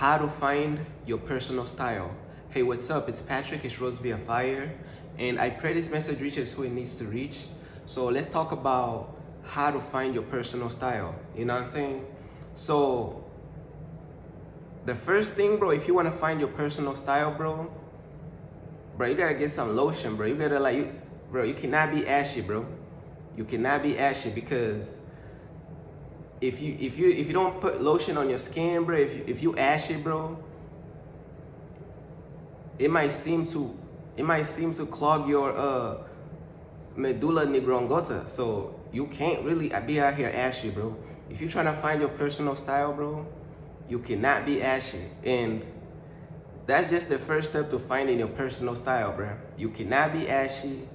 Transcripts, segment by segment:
how to find your personal style. Hey, what's up? It's Patrick, it's Rose via Fire, and I pray this message reaches who it needs to reach. So let's talk about how to find your personal style. You know what I'm saying? So the first thing, bro, if you want to find your personal style, bro, you gotta get some lotion, bro. You gotta you cannot be ashy, bro. You cannot be ashy because if you don't put lotion on your skin, bro, if you ashy, bro, it might seem to clog your medulla oblongata. So you can't really be out here ashy, bro. If you're trying to find your personal style, bro, you cannot be ashy. And that's just the first step to finding your personal style, bro. You cannot be ashy,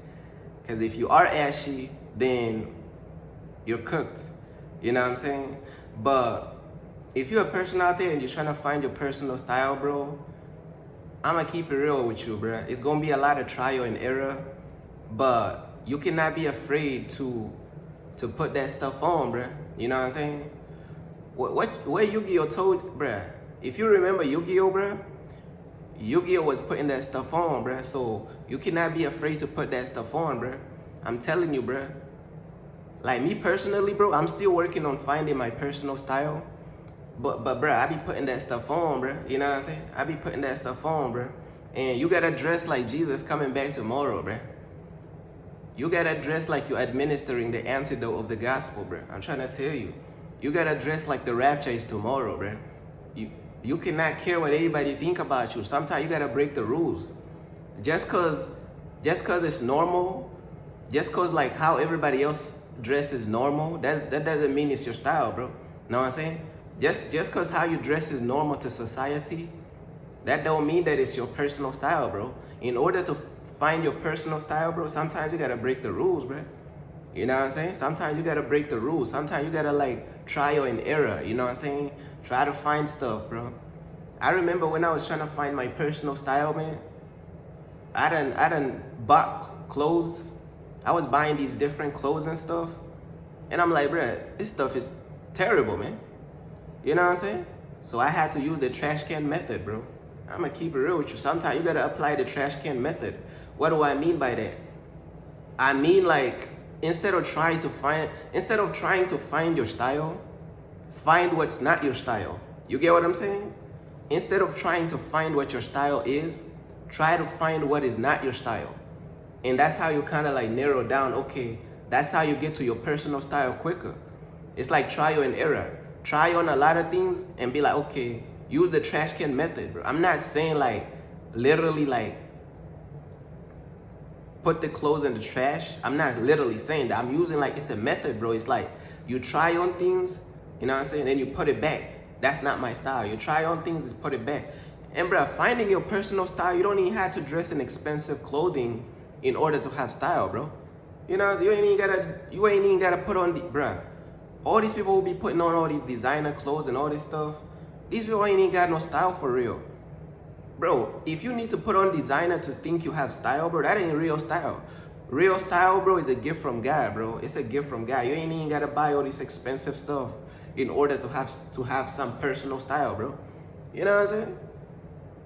because if you are ashy, then you're cooked. You know what I'm saying? But if you're a person out there and you're trying to find your personal style, bro, I'm gonna keep it real with you, bro. It's gonna be a lot of trial and error, but you cannot be afraid to put that stuff on, bro. You know what I'm saying? What Yu-Gi-Oh told, bro? If you remember Yu-Gi-Oh, bro, Yu-Gi-Oh was putting that stuff on, bro. So you cannot be afraid to put that stuff on, bro. I'm telling you, bro. Like me personally, bro, I'm still working on finding my personal style. But bro, I be putting that stuff on, bro. You know what I'm saying? I be putting that stuff on, bro. And you gotta dress like Jesus coming back tomorrow, bro. You gotta dress like you're administering the antidote of the gospel, bro. I'm trying to tell you. You gotta dress like the rapture is tomorrow, bro. You cannot care what anybody think about you. Sometimes you gotta break the rules. Just cause it's normal, just cause like how everybody else dress is normal, that doesn't mean it's your style, bro. Know what I'm saying? Just cause how you dress is normal to society, that don't mean that it's your personal style, bro. In order to find your personal style, bro, sometimes you gotta break the rules, bro. You know what I'm saying? Sometimes you gotta break the rules. Sometimes you gotta like trial and error. You know what I'm saying? Try to find stuff, bro. I remember when I was trying to find my personal style, man. I done bought clothes. I was buying these different clothes and stuff, and I'm like, bro, this stuff is terrible, man. You know what I'm saying? So I had to use the trash can method, bro. I'm gonna keep it real with you. Sometimes you gotta apply the trash can method. What do I mean by that? I mean, like, instead of trying to find your style, find what's not your style. You get what I'm saying? Instead of trying to find what your style is, try to find what is not your style. And that's how you kind of like narrow down, okay, that's how you get to your personal style quicker. It's like trial and error. Try on a lot of things and be like, okay, use the trash can method, bro. I'm not saying like literally like put the clothes in the trash. I'm not literally saying that. I'm using like, it's a method, bro. It's like you try on things, you know what I'm saying, then you put it back. That's not my style. You try on things, just put it back. And bro, finding your personal style, you don't even have to dress in expensive clothing in order to have style, bro. You know, you ain't even gotta put on bruh. All these people who be putting on all these designer clothes and all this stuff, these people ain't even got no style for real. Bro, if you need to put on designer to think you have style, bro, that ain't real style. Real style, bro, is a gift from God, bro. It's a gift from God. You ain't even gotta buy all this expensive stuff in order to have some personal style, bro. You know what I'm saying?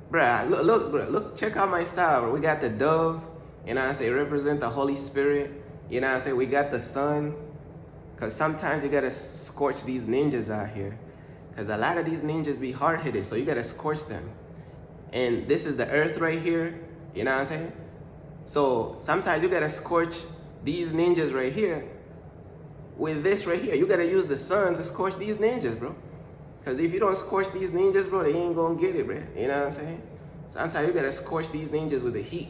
Bruh, look, check out my style, bro. We got the dove, you know what I'm saying, represent the Holy Spirit. You know what I'm saying? We got the sun. Cause sometimes you gotta scorch these ninjas out here. Cause a lot of these ninjas be hard-headed, so you gotta scorch them. And this is the earth right here, you know what I'm saying? So sometimes you gotta scorch these ninjas right here with this right here. You gotta use the sun to scorch these ninjas, bro. Cause if you don't scorch these ninjas, bro, they ain't gonna get it, bro. You know what I'm saying? Sometimes you gotta scorch these ninjas with the heat.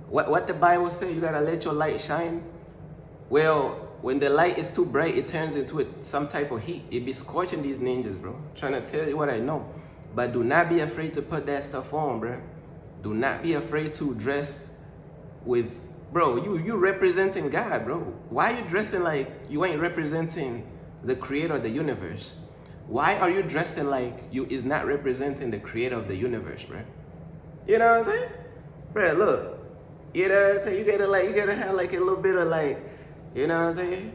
What the Bible say, you gotta let your light shine. Well, when the light is too bright, it turns into some type of heat. It be scorching these ninjas, bro. I'm trying to tell you what I know. But do not be afraid to put that stuff on, bro. Do not be afraid to dress with, bro, you representing God, bro. Why are you dressing like you ain't representing the creator of the universe? Why are you dressing like you is not representing the creator of the universe, bro? You know what I'm saying? Bro, look. You know what I'm saying? You gotta have like a little bit of like, you know what I'm saying?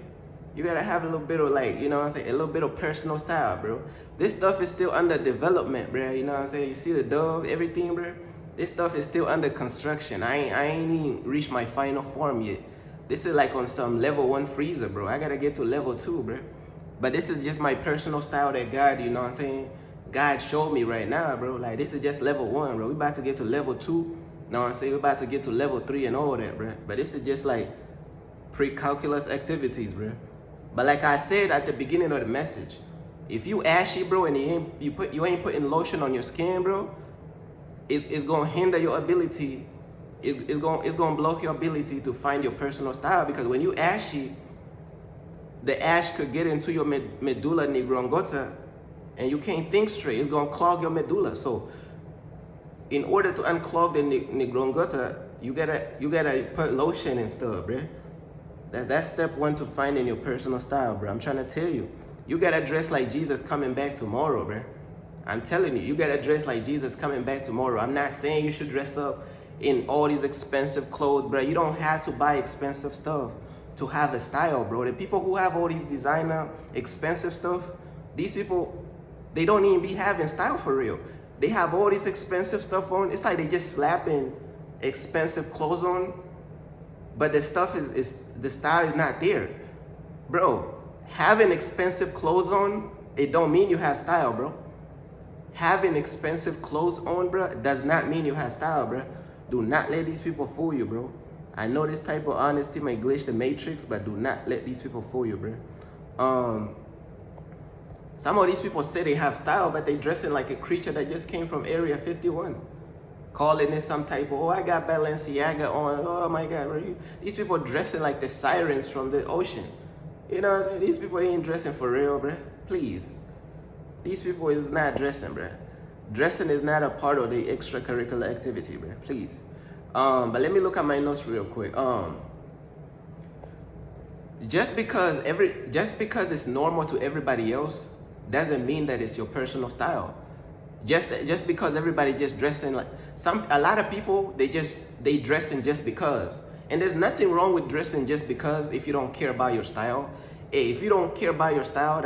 You gotta have a little bit of like, you know what I'm saying, a little bit of personal style, bro. This stuff is still under development, bro. You know what I'm saying? You see the dove, everything, bro. This stuff is still under construction. I ain't even reached my final form yet. This is like on some level 1 freezer, bro. I gotta get to level 2, bro. But this is just my personal style that God, you know what I'm saying, God showed me right now, bro. Like, this is just level 1, bro. We about to get to level 2. You know what I'm saying? We about to get to level 3 and all that, bro. But this is just like pre-calculus activities, bro. But like I said at the beginning of the message, if you ashy, bro, and you ain't putting lotion on your skin, bro, it's gonna hinder your ability. It's gonna block your ability to find your personal style, because when you ashy, the ash could get into your medulla oblongata, and you can't think straight. It's gonna clog your medulla. So, in order to unclog the oblongata, you gotta put lotion and stuff, bro. That's step 1 to finding your personal style, bro. I'm trying to tell you, you gotta dress like Jesus coming back tomorrow, bro. I'm telling you, you gotta dress like Jesus coming back tomorrow. I'm not saying you should dress up in all these expensive clothes, bro. You don't have to buy expensive stuff to have a style, bro. The people who have all these designer, expensive stuff, these people, they don't even be having style for real. They have all this expensive stuff on. It's like they just slapping expensive clothes on, but the stuff is the style is not there. Bro, having expensive clothes on, it don't mean you have style, bro. Having expensive clothes on, bro, does not mean you have style, bro. Do not let these people fool you, bro. I know this type of honesty may glitch the matrix, but do not let these people fool you, bro. Some of these people say they have style, but they dressing like a creature that just came from Area 51. Calling it some type of, oh, I got Balenciaga on. Oh my God, bro. These people dressing like the sirens from the ocean. You know what I'm saying? These people ain't dressing for real, bro. Please. These people is not dressing, bro. Dressing is not a part of the extracurricular activity, bro. Please. But let me look at my notes real quick. Just because it's normal to everybody else doesn't mean that it's your personal style. Just because everybody just dressing like a lot of people, they dressing just because. And there's nothing wrong with dressing just because if you don't care about your style. Hey, if you don't care about your style,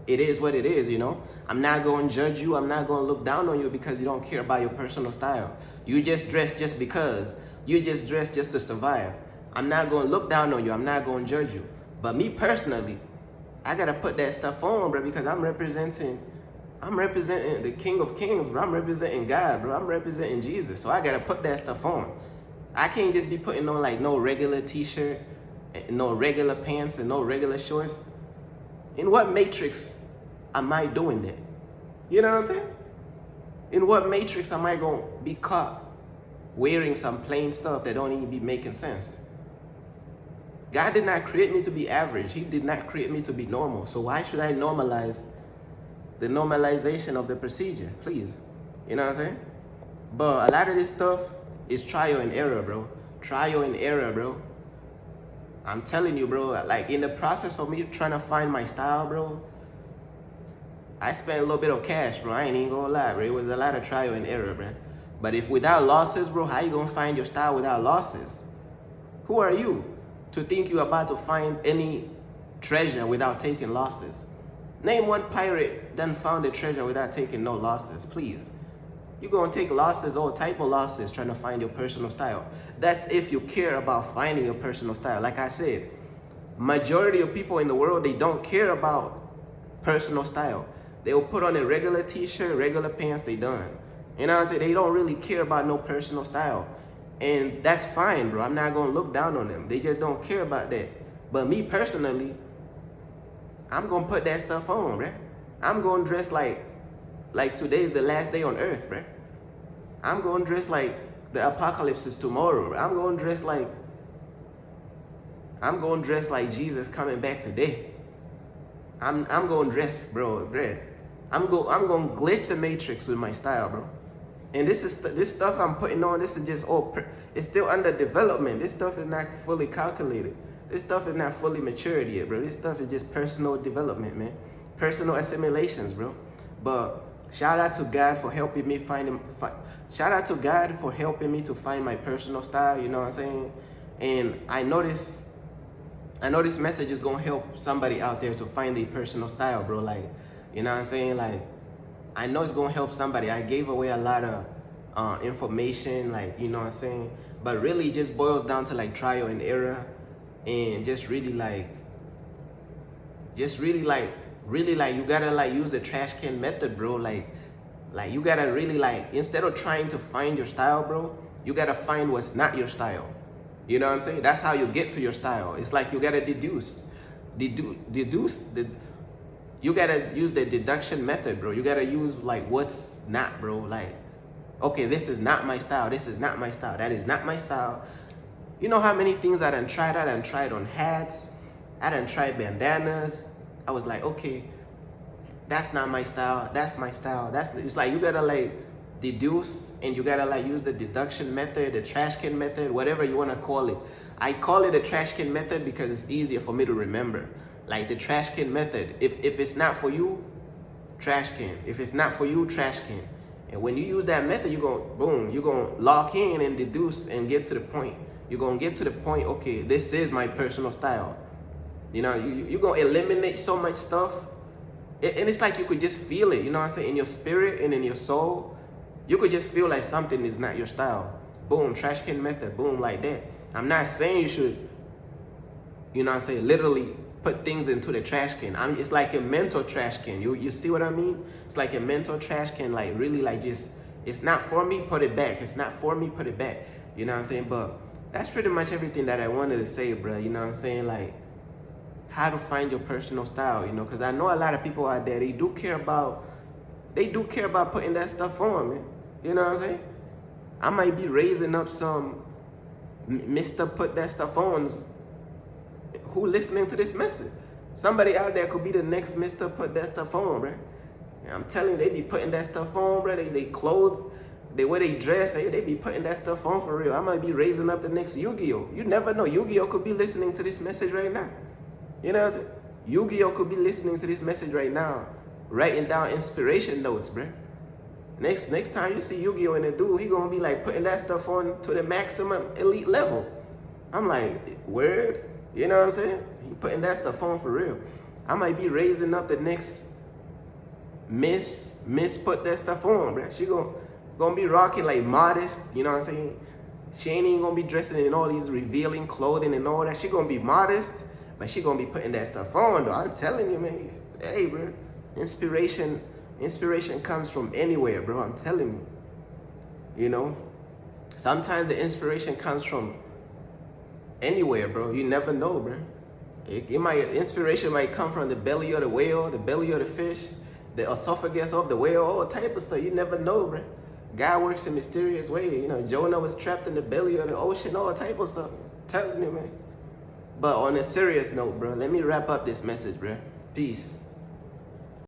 it is what it is, you know? I'm not going to judge you. I'm not going to look down on you because you don't care about your personal style. You just dress just because. You just dress just to survive. I'm not going to look down on you. I'm not going to judge you. But me personally, I got to put that stuff on, bro, because I'm representing the King of Kings, bro. I'm representing God, bro. I'm representing Jesus. So I got to put that stuff on. I can't just be putting on like no regular t-shirt, no regular pants, and no regular shorts. In what matrix am I doing that? You know what I'm saying? In what matrix am I going to be caught wearing some plain stuff that don't even be making sense? God did not create me to be average. He did not create me to be normal. So why should I normalize the normalization of the procedure? Please. You know what I'm saying? But a lot of this stuff is trial and error, bro. Trial and error, bro. I'm telling you, bro, like in the process of me trying to find my style, bro, I spent a little bit of cash, bro. I ain't even gonna lie, bro. It was a lot of trial and error, bro. But if without losses, bro, how you gonna find your style without losses? Who are you to think you're about to find any treasure without taking losses? Name one pirate that found a treasure without taking no losses, please. You're gonna take losses, all type of losses, trying to find your personal style. That's if you care about finding your personal style. Like I said, majority of people in the world, they don't care about personal style. They will put on a regular t-shirt, regular pants, they done. You know what I'm saying? They don't really care about no personal style. And that's fine, bro. I'm not gonna look down on them. They just don't care about that. But me personally, I'm gonna put that stuff on, bro. I'm gonna dress like today's the last day on earth, bro. I'm gonna dress like the apocalypse is tomorrow, bro. I'm gonna dress like Jesus coming back today. I'm gonna dress, bro. I'm gonna glitch the matrix with my style, bro. And this stuff I'm putting on. This is just it's still under development. This stuff is not fully calculated. This stuff is not fully matured yet, bro. This stuff is just personal development, man. Personal assimilations, bro. But shout out to God for helping me shout out to God for helping me to find my personal style, you know what I'm saying? And I noticed I know this message is gonna help somebody out there to find their personal style, bro. Like, you know what I'm saying? Like, I know it's gonna help somebody. I gave away a lot of information, like, you know what I'm saying? But really it just boils down to like trial and error, and just really like you gotta like use the trash can method, bro. Like you gotta really like, instead of trying to find your style, bro, you gotta find what's not your style. You know what I'm saying? That's how you get to your style. It's like you gotta deduce. You gotta use the deduction method, bro. You gotta use like what's not, bro. Like, okay, this is not my style. This is not my style. That is not my style. You know how many things I done tried? I done tried on hats. I done tried bandanas. I was like, okay, that's not my style. That's my style. It's like you gotta like deduce, and you gotta like use the deduction method, the trash can method, whatever you wanna call it. I call it the trash can method because it's easier for me to remember. Like the trash can method. If it's not for you, trash can. If it's not for you, trash can. And when you use that method, you're gonna lock in and deduce and get to the point. You're gonna get to the point, okay, this is my personal style. You know, you're gonna eliminate so much stuff. And it's like you could just feel it, you know what I'm saying? In your spirit and in your soul, you could just feel like something is not your style. Boom, trash can method, boom, like that. I'm not saying you should, you know what I'm saying, literally put things into the trash can. It's like a mental trash can. You see what I mean? It's like a mental trash can, like really like just, it's not for me, put it back. It's not for me, put it back. You know what I'm saying? But that's pretty much everything that I wanted to say, bro. You know what I'm saying? Like, how to find your personal style, you know? Because I know a lot of people out there, they do care about putting that stuff on, man. You know what I'm saying? I might be raising up some Mr. Put That Stuff Ons who listening to this message. Somebody out there could be the next Mr. Put That Stuff On, bro. And I'm telling you, they be putting that stuff on, bro. They clothes, the way they dress, they be putting that stuff on for real. I might be raising up the next Yu-Gi-Oh. You never know. Yu-Gi-Oh could be listening to this message right now. You know what I'm saying? Yu-Gi-Oh could be listening to this message right now, writing down inspiration notes, bro. Next time you see Yu-Gi-Oh and the dude, he gonna be like putting that stuff on to the maximum elite level. I'm like, word? You know what I'm saying? He putting that stuff on for real. I might be raising up the next Miss Put That Stuff On, bro. She gonna be rocking like modest, you know what I'm saying? She ain't even gonna be dressing in all these revealing clothing and all that. She gonna be modest, but she gonna be putting that stuff on, though. I'm telling you, man. Hey, bro. Inspiration comes from anywhere, bro. I'm telling you. You know? Sometimes the inspiration comes from anywhere, bro. You never know, bro. Inspiration might come from the belly of the whale, the belly of the fish, the esophagus of the whale, all type of stuff. You never know, bro. God works in mysterious ways. You know, Jonah was trapped in the belly of the ocean, all type of stuff. I'm telling you, man. But on a serious note, bro, let me wrap up this message, bro. Peace.